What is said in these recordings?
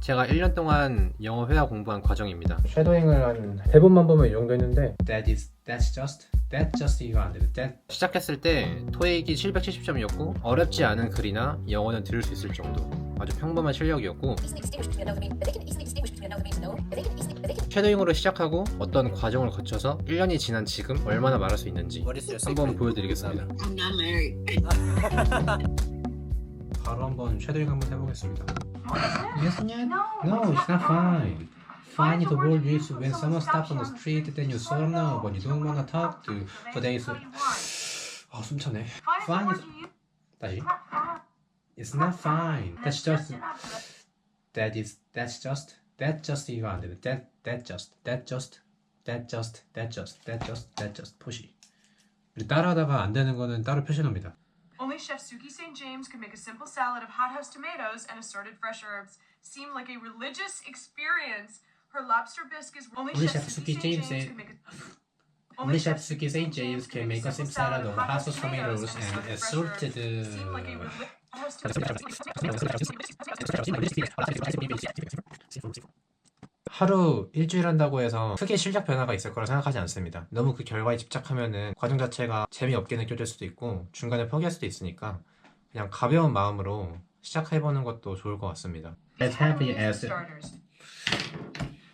제가 1년 동안 영어 회화 공부한 과정입니다. 쉐도잉을 한 3번만 보면 이 정도 했는데 That's just 이거 안 돼. 시작했을 때 토익이 770점이었고 어렵지 않은 글이나 영어는 들을 수 있을 정도 아주 평범한 실력이었고, 쉐도잉으로 시작하고 어떤 과정을 거쳐서 1년이 지난 지금 얼마나 말할 수 있는지 한번 보여드리겠습니다. I'm not married. 바로 한번 쉐도잉 한번 해보겠습니다. Yes, no, it's not fine. Fine is the word used when someone stops on the street, then you sort of know, but you don't wanna talk to. But they say, 숨차네. Fine is 다시. It's not fine. That's just 이거 안 돼. That just 표시. 따라하다가 안 되는 거는 따로 표시합니다. Only Chef Suki St. James could make a simple salad of hothouse tomatoes and assorted fresh herbs. Seemed like a religious experience. Her lobster bisque is only Chef Suki St. James could make a Only Chef Suki St. James can make a simple salad of hothouse tomatoes and assorted. seemed like a hothouse 하루 일주일 한다고 해서 크게 실력 변화가 있을 거라 생각하지 않습니다. 너무 그 결과에 집착하면은 과정 자체가 재미없게 느껴질 수도 있고 중간에 포기할 수도 있으니까 그냥 가벼운 마음으로 시작해보는 것도 좋을 것 같습니다. As heavy as starters.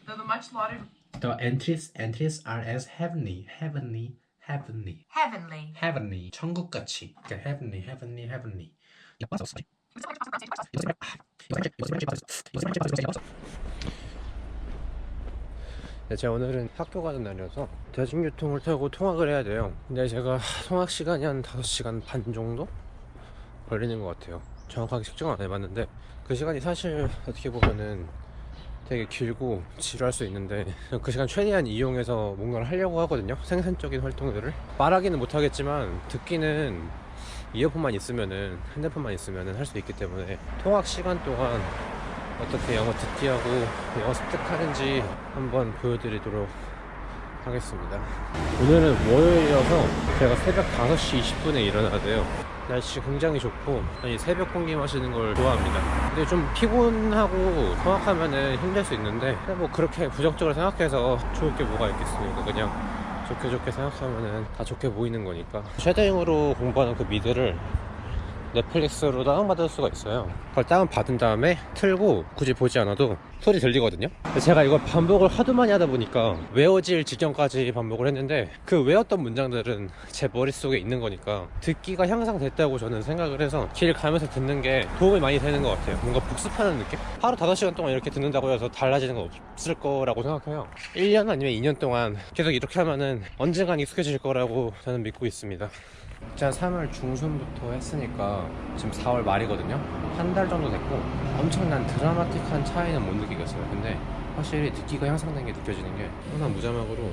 Though the much lauded the entries are as heavenly. 천국같이. 그러니까 heavenly. 네, 제가 오늘은 학교 가는 날이어서 대중교통을 타고 통학을 해야 돼요. 근데 제가 통학 시간이 한 5시간 반 정도 걸리는 것 같아요. 정확하게 측정은 안 해봤는데 그 시간이 사실 어떻게 보면은 되게 길고 지루할 수 있는데 그 시간 최대한 이용해서 뭔가를 하려고 하거든요. 생산적인 활동들을 말하기는 못하겠지만 듣기는 이어폰만 있으면은 핸드폰만 있으면은 할 수 있기 때문에 통학 시간 동안 어떻게 영어 듣기하고 영어 습득하는지 한번 보여드리도록 하겠습니다. 오늘은 월요일이어서 제가 새벽 5시 20분에 일어나야 돼요. 날씨 굉장히 좋고 새벽 공기 마시는 걸 좋아합니다. 근데 좀 피곤하고 통학하면은 힘들 수 있는데 뭐 그렇게 부정적으로 생각해서 좋을 게 뭐가 있겠습니까. 그냥 좋게 생각하면은 다 좋게 보이는 거니까. 쉐도잉으로 공부하는 그 미드를 넷플릭스로 다운받을 수가 있어요. 그걸 다운받은 다음에 틀고 굳이 보지 않아도 소리 들리거든요. 제가 이걸 반복을 하도 많이 하다 보니까 외워질 지경까지 반복을 했는데 그 외웠던 문장들은 제 머릿속에 있는 거니까 듣기가 향상됐다고 저는 생각을 해서 길 가면서 듣는 게 도움이 많이 되는 것 같아요. 뭔가 복습하는 느낌? 하루 5시간 동안 이렇게 듣는다고 해서 달라지는 건 없을 거라고 생각해요. 1년 아니면 2년 동안 계속 이렇게 하면은 언젠간 익숙해질 거라고 저는 믿고 있습니다. 제가 3월 중순부터 했으니까 지금 4월 말이거든요. 한 달 정도 됐고 엄청난 드라마틱한 차이는 못 느끼겠어요. 근데 확실히 듣기가 향상된 게 느껴지는 게 항상 무자막으로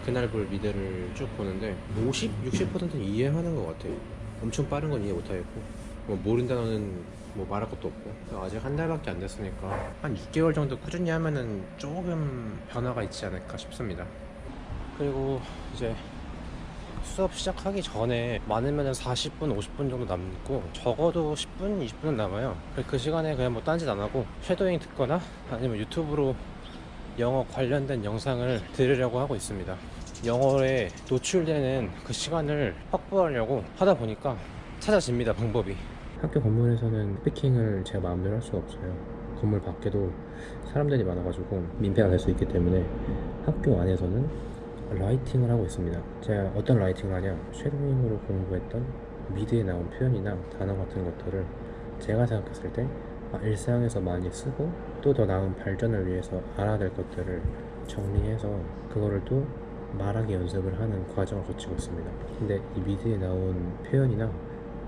그날 볼 미드를 쭉 보는데 60%는 이해하는 것 같아요. 엄청 빠른 건 이해 못하겠고 뭐 모른 단어는 뭐 말할 것도 없고 아직 한 달밖에 안 됐으니까 한 6개월 정도 꾸준히 하면은 조금 변화가 있지 않을까 싶습니다. 그리고 이제 수업 시작하기 전에 많으면 40분, 50분 정도 남고 적어도 10분, 20분은 남아요. 그 시간에 그냥 뭐 딴짓 안 하고 쉐도잉 듣거나 아니면 유튜브로 영어 관련된 영상을 들으려고 하고 있습니다. 영어에 노출되는 그 시간을 확보하려고 하다 보니까 찾아집니다, 방법이. 학교 건물에서는 스피킹을 제가 마음대로 할 수가 없어요. 건물 밖에도 사람들이 많아가지고 민폐가 될 수 있기 때문에 학교 안에서는 라이팅을 하고 있습니다. 제가 어떤 라이팅을 하냐, 쉐도잉으로 공부했던 미드에 나온 표현이나 단어 같은 것들을 제가 생각했을 때 일상에서 많이 쓰고 또 더 나은 발전을 위해서 알아야 될 것들을 정리해서 그거를 또 말하기 연습을 하는 과정을 거치고 있습니다. 근데 이 미드에 나온 표현이나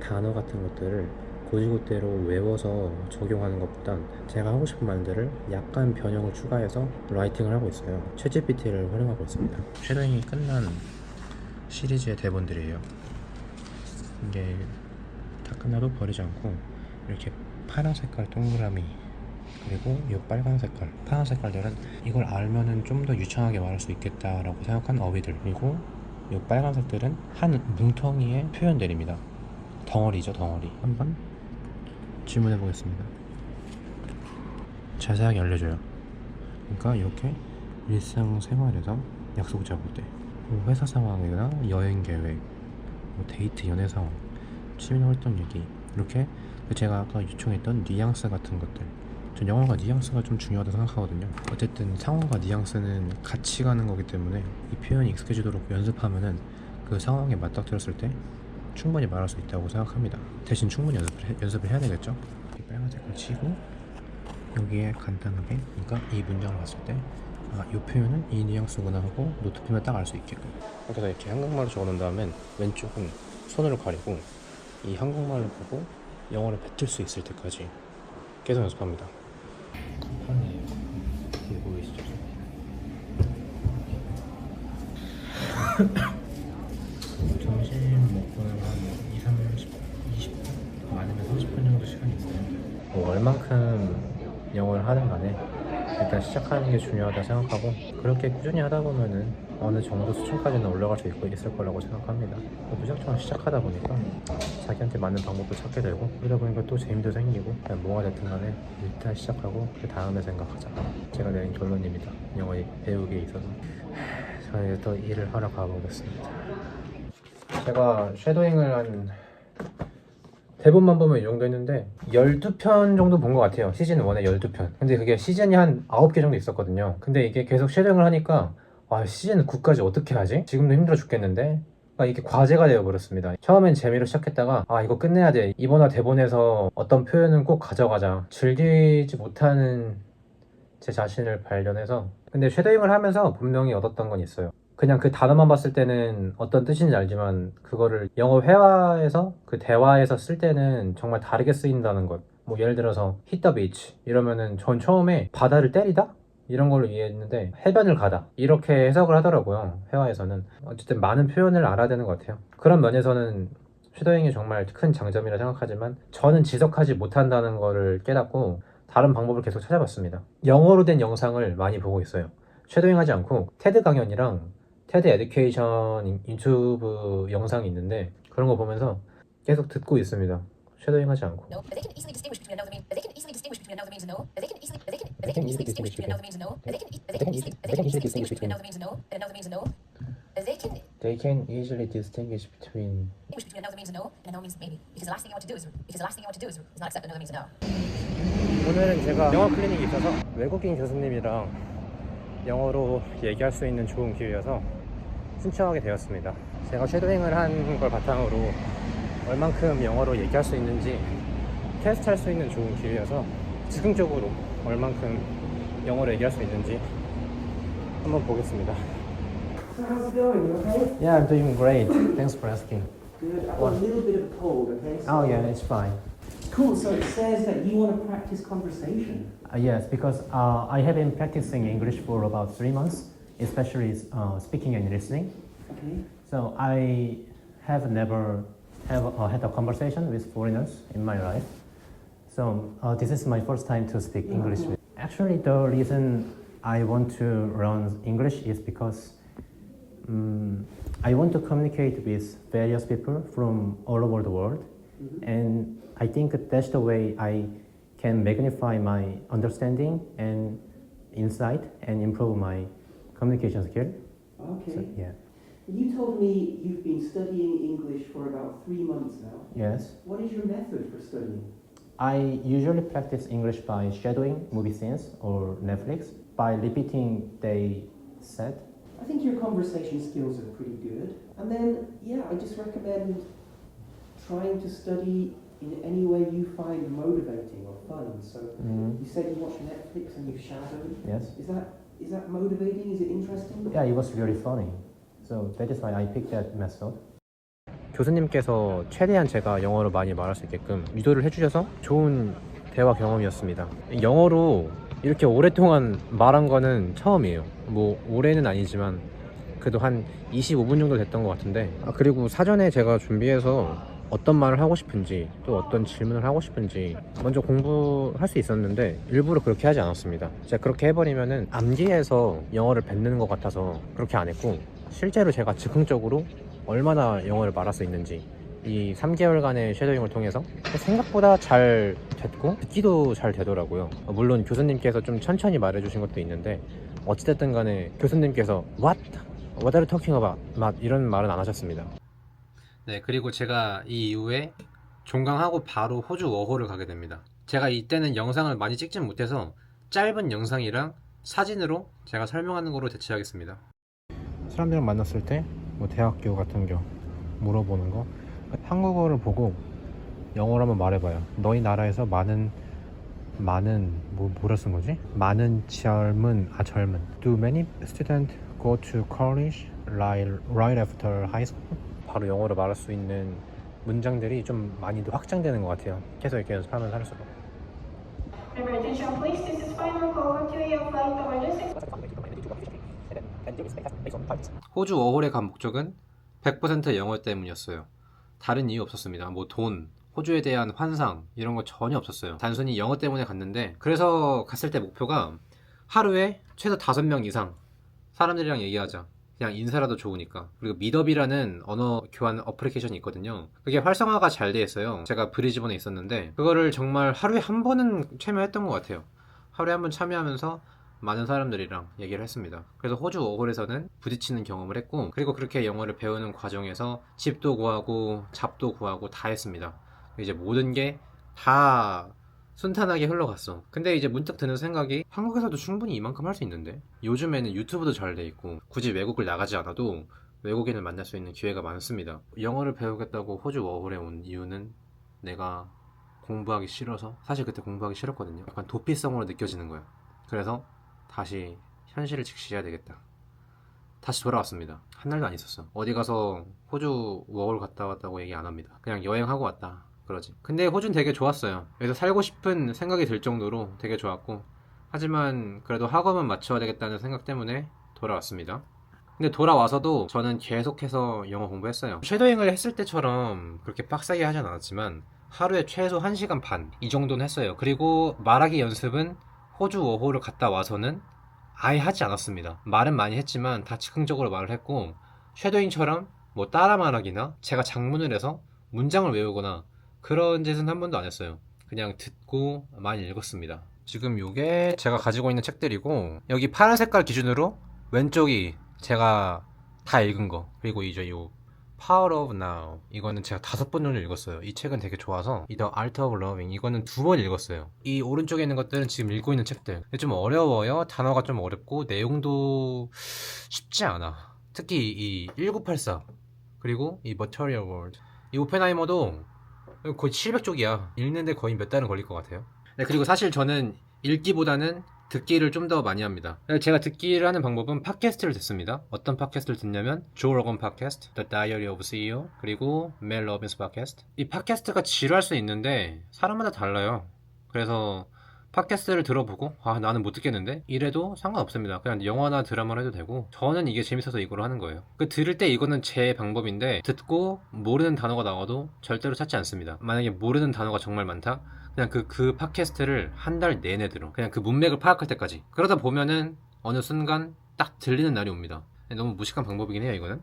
단어 같은 것들을 곧이곧대로 외워서 적용하는 것보단 제가 하고 싶은 말들을 약간 변형을 추가해서 라이팅을 하고 있어요. 챗GPT를 활용하고 있습니다. 쉐도잉이 끝난 시리즈의 대본들이에요. 이게 다 끝나도 버리지 않고 이렇게 파란 색깔 동그라미 그리고 이 빨간 색깔, 파란 색깔들은 이걸 알면은 좀 더 유창하게 말할 수 있겠다라고 생각한 어휘들, 그리고 이 빨간색들은 한 뭉텅이의 표현들입니다. 덩어리죠, 덩어리. 한번 질문해 보겠습니다. 자세하게 알려줘요. 그러니까 이렇게 일상생활에서 약속 잡을 때, 뭐 회사 상황이나 여행 계획, 뭐 데이트, 연애 상황, 취미활동 얘기, 이렇게 제가 아까 요청했던 뉘앙스 같은 것들. 전 영어가 뉘앙스가 좀 중요하다고 생각하거든요. 어쨌든 상황과 뉘앙스는 같이 가는 거기 때문에 이 표현이 익숙해지도록 연습하면은 그 상황에 맞닥뜨렸을 때 충분히 말할 수 있다고 생각합니다. 대신 충분히 연습을 해야 되겠죠. 이 빨간색 걸 치고 여기에 간단하게, 그러니까 이 문장을 봤을 때 이 표현은 이 뉘앙스구나 하고 노트피면 딱 알 수 있게끔. 그래서 이렇게 한국말로 적어놓은 다음엔 왼쪽은 손으로 가리고 이 한국말을 보고 영어를 뱉을 수 있을 때까지 계속 연습합니다. 간판이에요. 뒤에 보이시죠? 점심 먹고는 한 2, 30, 20분? 많으면 30분 정도 시간이 있어요. 뭐 얼만큼 영어를 하든 간에 일단 시작하는 게 중요하다 생각하고, 그렇게 꾸준히 하다 보면은 어느 정도 수준까지는 올라갈 수 있을 거라고 생각합니다. 무작정 시작하다 보니까 자기한테 맞는 방법도 찾게 되고, 그러다 보니까 또 재미도 생기고, 그냥 뭐가 됐든 간에 일단 시작하고 그 다음에 생각하자. 제가 내린 결론입니다. 영어 배우기에 있어서. 저는 이제 또 일을 하러 가보겠습니다. 제가 쉐도잉을 한 대본만 보면 이 정도 했는데 12편 정도 본 것 같아요. 시즌 1에 12편. 근데 그게 시즌이 한 9개 정도 있었거든요. 근데 이게 계속 쉐도잉을 하니까 시즌 9까지 어떻게 하지? 지금도 힘들어 죽겠는데? 이게 과제가 되어버렸습니다. 처음엔 재미로 시작했다가 이거 끝내야 돼. 이번화 대본에서 어떤 표현은 꼭 가져가자. 즐기지 못하는 제 자신을 발견해서, 근데 쉐도잉을 하면서 분명히 얻었던 건 있어요. 그냥 그 단어만 봤을 때는 어떤 뜻인지 알지만 그거를 영어 회화에서 그 대화에서 쓸 때는 정말 다르게 쓰인다는 것. 뭐 예를 들어서 hit the beach 이러면은 전 처음에 바다를 때리다? 이런 걸로 이해했는데 해변을 가다 이렇게 해석을 하더라고요. 회화에서는. 어쨌든 많은 표현을 알아야 되는 것 같아요. 그런 면에서는 쉐도잉이 정말 큰 장점이라 생각하지만 저는 지속하지 못한다는 거를 깨닫고 다른 방법을 계속 찾아봤습니다. 영어로 된 영상을 많이 보고 있어요. 쉐도잉 하지 않고 테드 강연이랑 테드 에듀케이션 유튜브 영상이 있는데 그런 거 보면서 계속 듣고 있습니다. 쉐도잉 하지 않고. No, but they can easily distinguish between another means. But they can easily distinguish between another means and no. But they can easily distinguish between another means and no. But they can easily distinguish between another means and no. And another means and no. But They can easily distinguish between another means and no. And another means maybe. Because the last thing you want to do is not accept another means and no. 오늘은 제가 영어 클리닉이 있어서 외국인 교수님이랑 영어로 얘기할 수 있는 좋은 기회여서 신청하게 되었습니다. 제가 쉐도잉을 한 걸 바탕으로 얼만큼 영어로 얘기할 수 있는지 테스트할 수 있는 좋은 기회여서 즉흥적으로 얼만큼 영어로 얘기할 수 있는지 한번 보겠습니다. So how's it going? You okay? Yeah, I'm doing great. Thanks for asking. Good. I've got a little bit of a cold, okay? So Oh yeah, it's fine. Cool. So it says that you want to practice conversation. Yes, because I have been practicing English for about 3 months, especially speaking and listening. Okay. So I have never had a conversation with foreigners in my life. So this is my first time to speak English. Actually, the reason I want to learn English is because I want to communicate with various people from all over the world, and I think that's the way I can magnify my understanding and insight and improve my communication skill. Okay. So, yeah. You told me you've been studying English for about 3 months now. Yes. What is your method for studying? I usually practice English by shadowing movie scenes or Netflix, by repeating they said. I think your conversation skills are pretty good. And then, yeah, I just recommend trying to study in any way you find motivating or fun. So you said you watch Netflix and you shadowed. Yes. Is that motivating? Is it interesting? Yeah, it was really funny. So that is why I picked that method. 교수님께서 최대한 제가 영어로 많이 말할 수 있게끔 유도를 해주셔서 좋은 대화 경험이었습니다. 영어로 이렇게 오랫동안 말한 거는 처음이에요. 뭐 올해는 아니지만 그래도 한 25분 정도 됐던 것 같은데, 그리고 사전에 제가 준비해서 어떤 말을 하고 싶은지 또 어떤 질문을 하고 싶은지 먼저 공부할 수 있었는데 일부러 그렇게 하지 않았습니다. 제가 그렇게 해버리면은 암기해서 영어를 뱉는 것 같아서 그렇게 안 했고, 실제로 제가 즉흥적으로 얼마나 영어를 말할 수 있는지 이 3개월간의 쉐도잉을 통해서 생각보다 잘 됐고 듣기도 잘 되더라고요. 물론 교수님께서 좀 천천히 말해주신 것도 있는데 어찌됐든 간에 교수님께서 What are you talking about? 이런 말은 안 하셨습니다. 네, 그리고 제가 이 이후에 종강하고 바로 호주 워홀을 가게 됩니다. 제가 이때는 영상을 많이 찍진 못해서 짧은 영상이랑 사진으로 제가 설명하는 거로 대체하겠습니다. 사람들을 만났을 때 뭐 대학교 같은 거 물어보는 거 한국어를 보고 영어로 한번 말해봐요. 너희 나라에서 뭐라 쓴 거지? 많은 젊은 Do many students go to college right after high school? 바로 영어로 말할 수 있는 문장들이 좀 많이 더 확장되는 것 같아요. 계속 이렇게 연습하면 할수록. Remember, attention please, this is final call to your flight emergency. 호주 워홀에 간 목적은 100% 영어 때문이었어요. 다른 이유 없었습니다. 뭐 돈, 호주에 대한 환상 이런 거 전혀 없었어요. 단순히 영어 때문에 갔는데, 그래서 갔을 때 목표가 하루에 최소 5명 이상 사람들이랑 얘기하자. 그냥 인사라도 좋으니까. 그리고 미더비라는 언어 교환 어플리케이션이 있거든요. 그게 활성화가 잘 돼 있어요. 제가 브리즈번에 있었는데 그거를 정말 하루에 한 번은 참여했던 것 같아요. 하루에 한 번 참여하면서 많은 사람들이랑 얘기를 했습니다. 그래서 호주 워홀에서는 부딪히는 경험을 했고, 그리고 그렇게 영어를 배우는 과정에서 집도 구하고 잡도 구하고 다 했습니다. 이제 모든 게 다 순탄하게 흘러갔어. 근데 이제 문득 드는 생각이, 한국에서도 충분히 이만큼 할 수 있는데, 요즘에는 유튜브도 잘 돼 있고 굳이 외국을 나가지 않아도 외국인을 만날 수 있는 기회가 많습니다. 영어를 배우겠다고 호주 워홀에 온 이유는 내가 공부하기 싫어서, 사실 그때 공부하기 싫었거든요. 약간 도피성으로 느껴지는 거야. 그래서 다시 현실을 직시해야 되겠다. 다시 돌아왔습니다. 한 달도 안 있었어. 어디 가서 호주 워홀 갔다 왔다고 얘기 안 합니다. 그냥 여행하고 왔다 그러지. 근데 호주는 되게 좋았어요. 여기서 살고 싶은 생각이 들 정도로 되게 좋았고, 하지만 그래도 학업은 맞춰야 되겠다는 생각 때문에 돌아왔습니다. 근데 돌아와서도 저는 계속해서 영어 공부했어요. 쉐도잉을 했을 때처럼 그렇게 빡세게 하진 않았지만 하루에 최소 1시간 반 이 정도는 했어요. 그리고 말하기 연습은 호주 워홀을 갔다 와서는 아예 하지 않았습니다. 말은 많이 했지만 다 즉흥적으로 말을 했고, 쉐도잉처럼 뭐 따라 말하기나 제가 작문을 해서 문장을 외우거나 그런 짓은 한 번도 안 했어요. 그냥 듣고 많이 읽었습니다. 지금 이게 제가 가지고 있는 책들이고, 여기 파란 색깔 기준으로 왼쪽이 제가 다 읽은 거, 그리고 이제 요 Power of Now, 이거는 제가 5번 정도 읽었어요. 이 책은 되게 좋아서. 이 The Art of Loving, 이거는 2번 읽었어요. 이 오른쪽에 있는 것들은 지금 읽고 있는 책들. 근데 좀 어려워요. 단어가 좀 어렵고 내용도 쉽지 않아. 특히 이 1984 그리고 이 Material World, 이 오펜하이머도 거의 700쪽이야. 읽는데 거의 몇 달은 걸릴 것 같아요. 네, 그리고 사실 저는 읽기보다는 듣기를 좀 더 많이 합니다. 제가 듣기를 하는 방법은 팟캐스트를 듣습니다. 어떤 팟캐스트를 듣냐면 조 로건 팟캐스트, The Diary of CEO, 그리고 멜 로빈스 팟캐스트. 이 팟캐스트가 지루할 수 있는데 사람마다 달라요. 그래서 팟캐스트를 들어보고 나는 못 듣겠는데 이래도 상관없습니다. 그냥 영화나 드라마를 해도 되고, 저는 이게 재밌어서 이거를 하는 거예요. 들을 때 이거는 제 방법인데, 듣고 모르는 단어가 나와도 절대로 찾지 않습니다. 만약에 모르는 단어가 정말 많다? 그냥 그 팟캐스트를 한 달 내내 들어. 그냥 그 문맥을 파악할 때까지. 그러다 보면은 어느 순간 딱 들리는 날이 옵니다. 너무 무식한 방법이긴 해요, 이거는.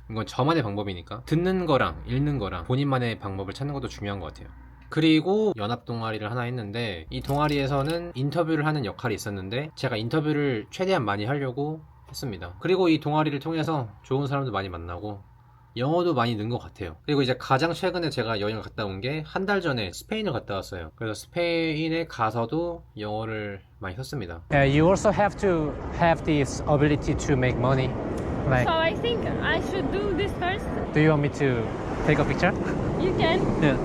이건 저만의 방법이니까. 듣는 거랑 읽는 거랑 본인만의 방법을 찾는 것도 중요한 것 같아요. 그리고 연합 동아리를 하나 했는데, 이 동아리에서는 인터뷰를 하는 역할이 있었는데 제가 인터뷰를 최대한 많이 하려고 했습니다. 그리고 이 동아리를 통해서 좋은 사람도 많이 만나고 영어도 많이 는 것 같아요. 그리고 이제 가장 최근에 제가 여행을 갔다 온 게 한 달 전에 스페인을 갔다 왔어요. 그래서 스페인에 가서도 영어를 많이 썼습니다. You also have to have this ability to make money. Like, So I think I should do this first. do you want me to take a picture? You can. Yeah.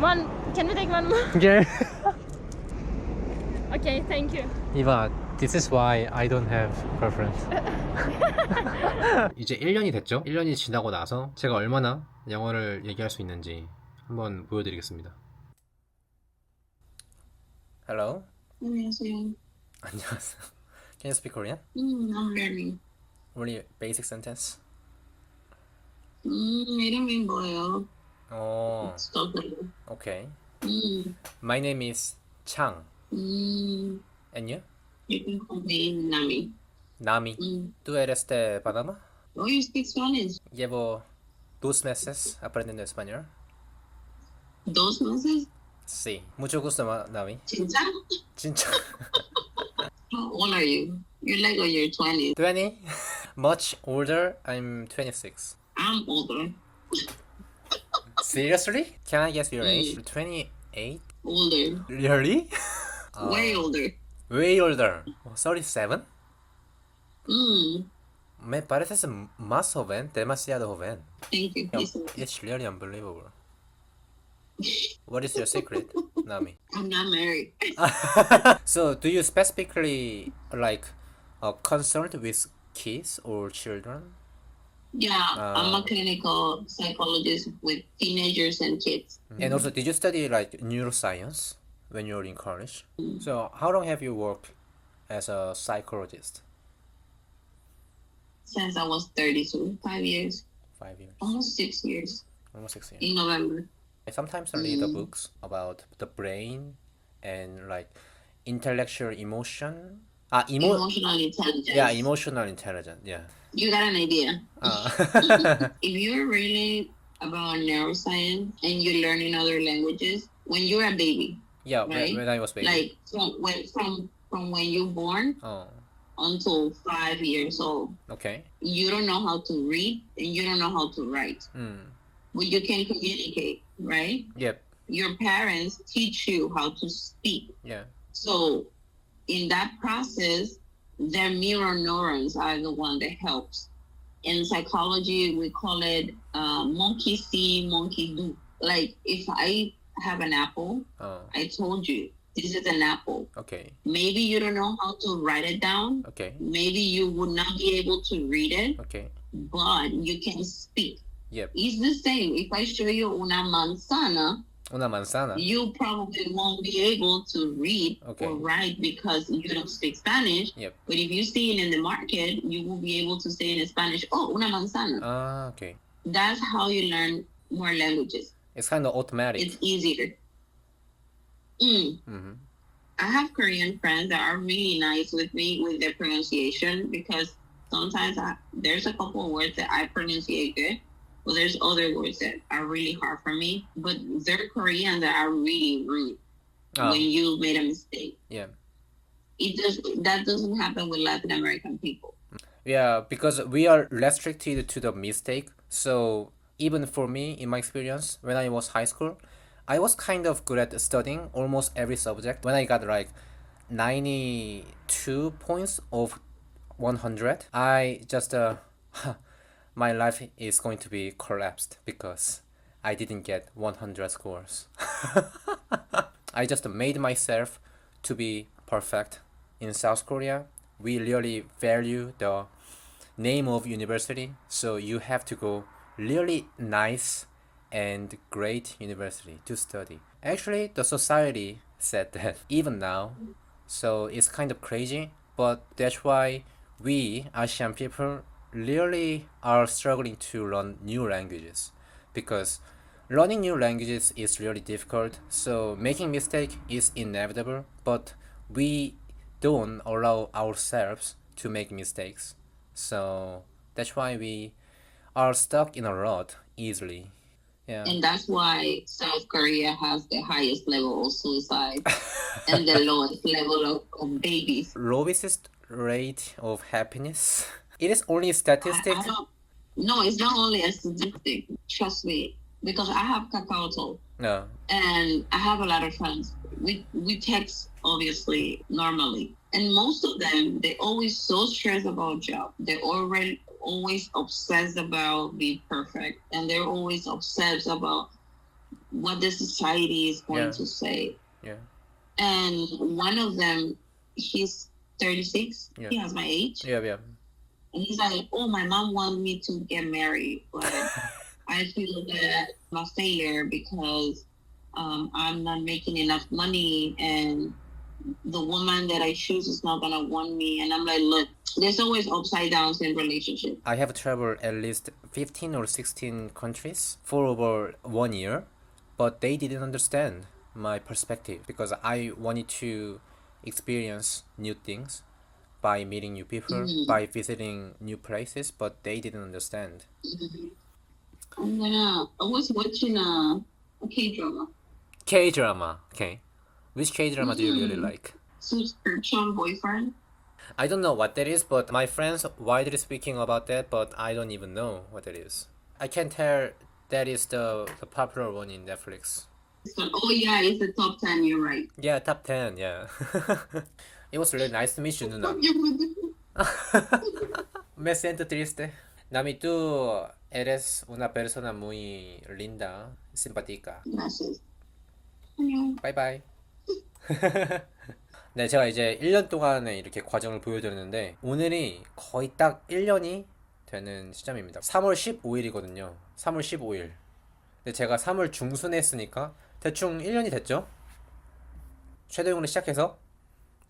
One. Can you take one more? Yeah. Okay, thank you. Eva, this is why I don't have girlfriend. 이제 1년이 됐죠? 1년이 지나고 나서 제가 얼마나 영어를 얘기할 수 있는지 한번 보여드리겠습니다. Hello. 안녕하세요. 안녕하세요. Can you speak Korean? I'm learning. Only basic sentence. 이름이 뭐예요? Oh, 스토리. okay. 음, My name is Chang. 음, And you? you can call me Nami. Nami. ¿Tú eres de Panamá? Oh, you speak Spanish? Llevo Dos meses aprendiendo español. 2 meses? Sí. Mucho gusto, Navi. 진짜? 진짜. How old are you? You're like on your 20s. 20? Much older. I'm 26. I'm older. Seriously? Can I guess your age? 28? Older. Really? Way older. Way older. 37? Mm. Me pareces más joven, demasiado joven. Thank you. It's really unbelievable. What is your secret, Nami? I'm not married. So, do you specifically like concerned with kids or children? Yeah, I'm a clinical psychologist with teenagers and kids. And also, did you study like neuroscience when you were in college? So, how long have you worked as a psychologist? Since I was 32, 5 years, 5 years, almost 6 years almost 6 years. in November. I sometimes read the books about the brain and like intellectual emotion. Emotional intelligence. Yeah, emotional intelligence. Yeah. You got an idea. If you're reading about neuroscience and you learn in other languages, when you're a baby, Yeah, right? when I was baby. Like from when you're born Oh, until 5 years old, okay. you don't know how to read and you don't know how to write, but you can communicate, right? Yep. Your parents teach you how to speak. Yeah. So in that process, their mirror neurons are the one that helps. In psychology, we call it monkey see, monkey do. Like if I have an apple, Oh, I told you this is an apple. okay. Maybe you don't know how to write it down. Okay. Maybe you would not be able to read it, Okay. but you can speak. Yep. It's the same. If I show you una manzana, Una manzana. you probably won't be able to read Okay. or write because you don't speak Spanish. Yep. But if you see it in the market, you will be able to say in Spanish, oh, una manzana. Ah, okay. That's how you learn more languages. It's kind of automatic. It's easier. Mm-hmm. I have Korean friends that are really nice with me with their pronunciation because sometimes there's a couple of words that I pronunciate good, but there's other words that are really hard for me. But they're Koreans that are really rude when you made a mistake. Yeah. That doesn't happen with Latin American people. Yeah, because we are restricted to the mistake. So even for me, in my experience, when I was high school, I was kind of good at studying almost every subject. When I got like 92 points of 100, I just my life is going to be collapsed because I didn't get 100 scores. I just made myself to be perfect. In South Korea, we really value the name of university, so you have to go really nice and great university to study. Actually, the society said that even now, so it's kind of crazy, but that's why we Asian people really are struggling to learn new languages, because learning new languages is really difficult, so making mistake is inevitable, but we don't allow ourselves to make mistakes. So that's why we are stuck in a rut easily. Yeah. And that's why South Korea has the highest level of suicide and the lowest level of babies. Lowest rate of happiness. It is only statistic. No, it's not only a statistic. Trust me, because I have Kakao Talk. No. And I have a lot of friends. We text obviously normally, and most of them they always so stressed about job. They're already always obsessed about being perfect, and they're always obsessed about what the society is going to say. Yeah. And one of them, he's 36. Yeah. He has my age. Yeah, yeah. And he's like, oh, my mom wanted me to get married, but I feel that I'm a failure because I'm not making enough money and the woman that I choose is not going to want me. And I'm like, look, there's always upside downs in relationships. I have traveled at least 15 or 16 countries for over 1 year, but they didn't understand my perspective because I wanted to experience new things by meeting new people, by visiting new places, but they didn't understand. I was watching a K-drama. K-drama. Okay. Which K-drama do you really like? Subscription Boyfriend. I don't know what that is, but my friends widely speaking about that, but I don't even know what that is. I can tell that is the popular one in Netflix. Oh yeah, it's the top 10. You're right. Yeah, top 10, yeah. It was really nice to meet you, Nuna. Me siento triste. Nami, tú eres una persona muy linda, simpática. Gracias. 안녕. 바이바이. 네, 제가 이제 1년 동안의 이렇게 과정을 보여드렸는데 오늘이 거의 딱 1년이 되는 시점입니다. 3월 15일이거든요. 3월 15일. 근데 제가 3월 중순에 했으니까 대충 1년이 됐죠? 섀도잉으로 시작해서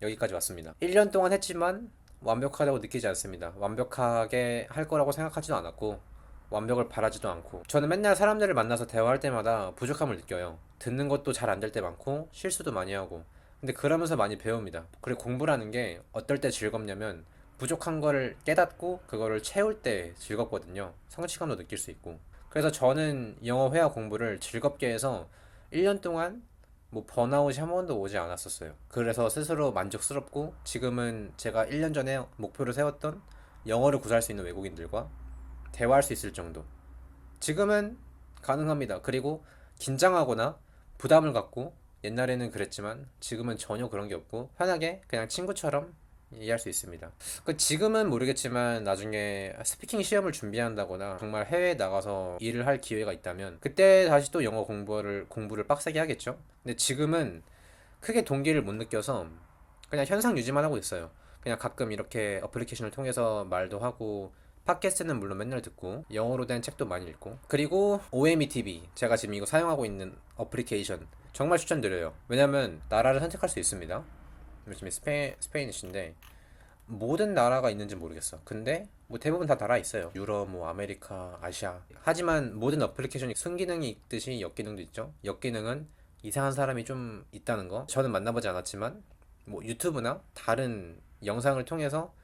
여기까지 왔습니다. 1년 동안 했지만 완벽하다고 느끼지 않습니다. 완벽하게 할 거라고 생각하지도 않았고 완벽을 바라지도 않고 저는 맨날 사람들을 만나서 대화할 때마다 부족함을 느껴요. 듣는 것도 잘 안 될 때 많고 실수도 많이 하고 근데 그러면서 많이 배웁니다. 그리고 공부라는 게 어떨 때 즐겁냐면 부족한 거를 깨닫고 그거를 채울 때 즐겁거든요. 성취감도 느낄 수 있고 그래서 저는 영어 회화 공부를 즐겁게 해서 1년 동안 뭐 번아웃이 한 번도 오지 않았었어요. 그래서 스스로 만족스럽고 지금은 제가 1년 전에 목표를 세웠던 영어를 구사할 수 있는 외국인들과 대화할 수 있을 정도 지금은 가능합니다. 그리고 긴장하거나 부담을 갖고 옛날에는 그랬지만 지금은 전혀 그런 게 없고 편하게 그냥 친구처럼 얘기할 수 있습니다. 지금은 모르겠지만 나중에 스피킹 시험을 준비한다거나 정말 해외에 나가서 일을 할 기회가 있다면 그때 다시 또 영어 공부를 빡세게 하겠죠. 근데 지금은 크게 동기를 못 느껴서 그냥 현상 유지만 하고 있어요. 그냥 가끔 이렇게 어플리케이션을 통해서 말도 하고 팟캐스트는 물론 맨날 듣고 영어로 된 책도 많이 읽고 그리고 OME TV 제가 지금 이거 사용하고 있는 어플리케이션 정말 추천드려요. 왜냐면 나라를 선택할 수 있습니다. 요즘에 스페인이신데 모든 나라가 있는지 모르겠어. 근데 뭐 대부분 다 나라 있어요. 유럽, 뭐 아메리카, 아시아. 하지만 모든 어플리케이션이 순기능이 있듯이 역기능도 있죠. 역기능은 이상한 사람이 좀 있다는 거. 저는 만나보지 않았지만 뭐 유튜브나 다른 영상을 통해서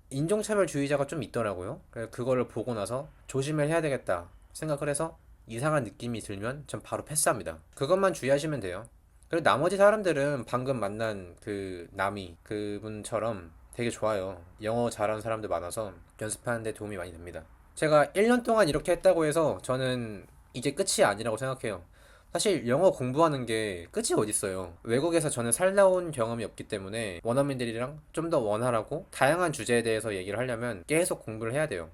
인종차별주의자가 좀 있더라고요. 그래서 그거를 보고 나서 조심을 해야 되겠다 생각을 해서 이상한 느낌이 들면 전 바로 패스합니다. 그것만 주의하시면 돼요. 그리고 나머지 사람들은 방금 만난 그 나미 그분처럼 되게 좋아요. 영어 잘하는 사람들 많아서 연습하는 데 도움이 많이 됩니다. 제가 1년 동안 이렇게 했다고 해서 저는 이제 끝이 아니라고 생각해요. 사실 영어 공부하는 게 끝이 어딨어요. 외국에서 저는 살다 온 경험이 없기 때문에 원어민들이랑 좀 더 원활하고 다양한 주제에 대해서 얘기를 하려면 계속 공부를 해야 돼요.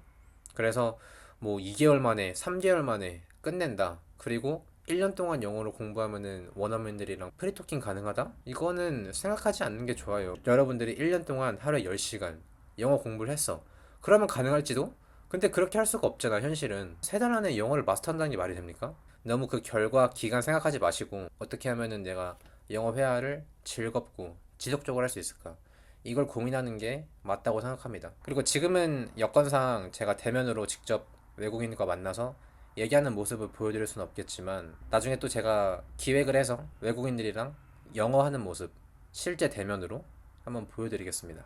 그래서 뭐 2개월 만에 3개월 만에 끝낸다. 그리고 1년 동안 영어를 공부하면은 원어민들이랑 프리토킹 가능하다? 이거는 생각하지 않는 게 좋아요. 여러분들이 1년 동안 하루에 10시간 영어 공부를 했어. 그러면 가능할지도? 근데 그렇게 할 수가 없잖아, 현실은. 3달 안에 영어를 마스터한다는 게 말이 됩니까? 너무 그 결과, 기간 생각하지 마시고 어떻게 하면은 내가 영어 회화를 즐겁고 지속적으로 할 수 있을까? 이걸 고민하는 게 맞다고 생각합니다. 그리고 지금은 여건상 제가 대면으로 직접 외국인과 만나서 얘기하는 모습을 보여드릴 수는 없겠지만 나중에 또 제가 기획을 해서 외국인들이랑 영어 하는 모습 실제 대면으로 한번 보여드리겠습니다.